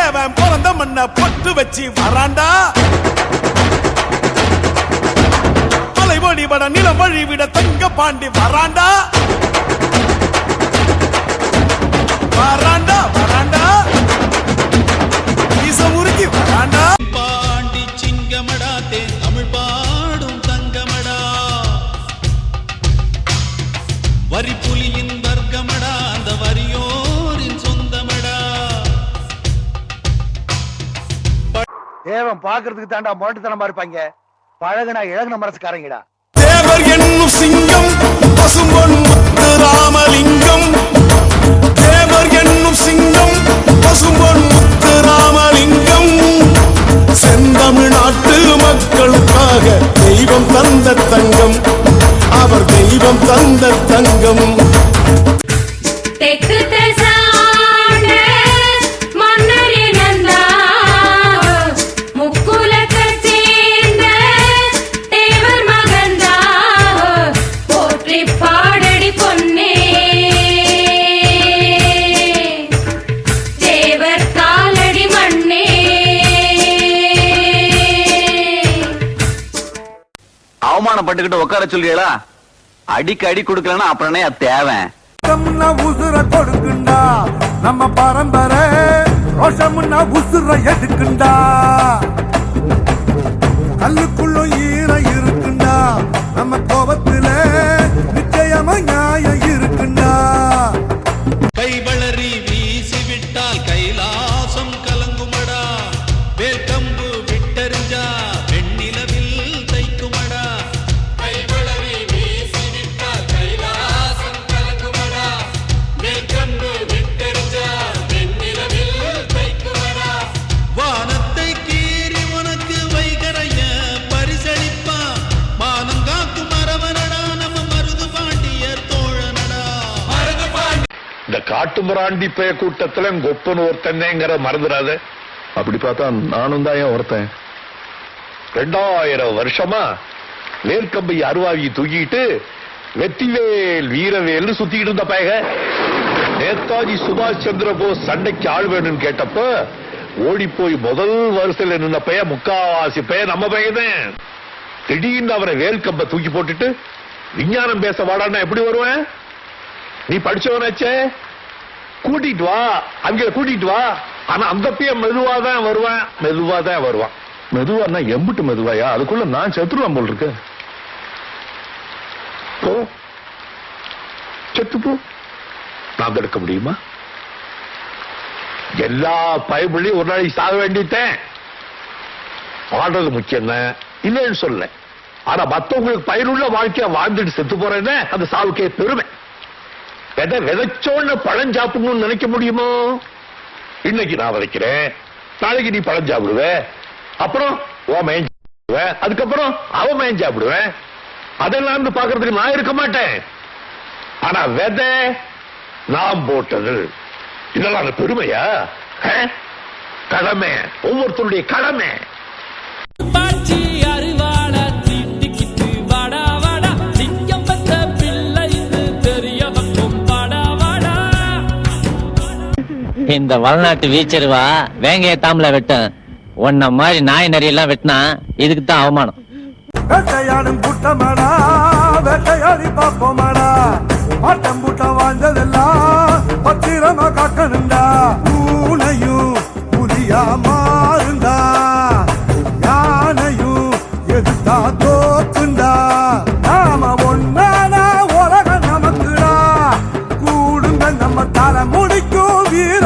தேவன் பிறந்த மண்ண பொட்டு வச்சு வராண்டா. மலைவழி வட நிலம் வழி விட தங்க பாண்டி வராண்டா. வராண்டா வராண்டா ஈசமுருகி வராண்டா. பாண்டி சிங்கமடா தேன் தமிழ் பாடும் தங்கமடா. வரி புலியின் வர்க்கமடா அந்த வரியோரின் சொந்தமடா. தேவன் பாக்குறதுக்கு தாண்டா மொரட்டுத்தனமா இருப்பாங்க. பழகுனா இழகுன மனசுக்காரங்கடா. தேவர் என்னும் சிங்கம் பசும்பொன் முத்து ராமலிங்கம். தேவர் என்னும் சிங்கம் பசும்பொன் முத்து ராமலிங்கம். செந்தமிழ்நாட்டு மக்களுக்காக தெய்வம் தந்த தங்கம். அவர் தெய்வம் தந்த தங்கம். அவமானப்பட்டுக்கிட்டு உட்கார சொல்றீங்களா? அடிக்கு அடி கொடுக்கலன்னா அப்புறமே தேவை. உசுர கொடுக்குண்டா நம்ம பரம்பரை. ரோஷம்னா உசுர எதுக்குண்டா. கல்லுக்குள்ள ஈர இருக்குண்டா. நம்ம கோபத்துல நிச்சயமா நியாயம் இருக்குண்டா. கைவளரி வீசி விட்டால் கைலாசம் கலங்குமடா. வேர்க்கம்பு விட்டறிஞ்சா வெண்ணிலவில் தைக்குமடா. கைவளரி வீசி விட்டால் கைலாசம் கலங்குமடா. வேர்க்கம்பு விட்டறிஞ்சா வெண்ணிலவில் தைக்குமடா. வானத்தை கீறி உனக்கு வைகரைய பரிசளிப்பா. மானம் காக்கும் அரவனடா நம்ம மருது பாண்டிய தோழனடா. இந்த காட்டு முராண்டி பெய கூட்டத்துல கொப்பன் ஒருத்தன்ங்கிற மறந்துடாத. அப்படி பார்த்தா நானும் தான் ஏன் ஒருத்தன். 2000 வருஷமா வேர்க்கம்பை அருவாவி தூக்கிட்டு வெற்றிவேல் வீரவேல்னு சுத்திக்கிட்டு இருந்த பயக. நேதாஜி சுபாஷ் சந்திர போஸ் சண்டைக்கு ஆள் வேணும்னு கேட்டப்ப ஓடி போய் முதல் வரிசையில் நின்ன பைய முக்காவாசி பைய நம்ம பையன். திடீர்னு அவரை வேல்கம்ப தூக்கி போட்டுட்டு விஞ்ஞானம் பேச வாடான்னா எப்படி வருவேன்? நீ படிச்சவனாச்சே, கூட்டிட்டு வா, அங்க கூட்டிட்டு வா. ஆனா அந்த பைய மெதுவாதான் வருவான். மெதுவாதான் வருவான். மெதுவானா எம்பிட்டு மெதுவாயா? அதுக்குள்ள நான் செத்துருவான் போல் இருக்கு. போ, செத்து போ. நான் தடுக்க முடியுமா? எல்லா பயபுள்ளையும் ஒரு நாளைக்கு சாக வேண்டியதேன். வாழ்றது முக்கியம் தான் இல்லைன்னு சொல்ல. ஆனா மத்தவங்களுக்கு பயனுள்ள வாழ்க்கைய வாழ்ந்துட்டு செத்து போறேன்னு அந்த சாவுக்கே பெருமை. விதைச்சோன்னு பழம் சாப்பிடணும்னு நினைக்க முடியுமோ? இன்னைக்கு நான் விதைக்கிறேன், நாளைக்கு நீ பழம் சாப்பிடுவ, அப்புறம் அதுக்கப்புறம் அவ மயன் சாப்பிடுவேன். அதெல்லாம் பாக்குறதுக்கு நான் இருக்க மாட்டேன். ஆனா விதை நான் போட்டது இதெல்லாம் பெருமையா? கடமை, ஒவ்வொருத்தருடைய கடமை. இந்த வளநாட்டு வீச்சருவா வேங்கைய தாமல வெட்டும். உன்ன மாதிரி நாய் நரியெல்லாம் வெட்டினா இதுக்கு தான் அவமானம். வேட்டையாடும் கூட்டமாடா, வேட்டையாடி பாப்போமாடா. ஆட்டம் கூட்டம் வாழ்ந்ததெல்லாம் பத்திரமா காக்கணுண்டா. பூனையும் புலியா மாறுண்டா, யானையும் எதுத்தா தோத்துண்டா. நாம ஒன்னானா உலகம் நமக்குடா. கூடுங்க நம்ம தலை முடிக்கும் வீர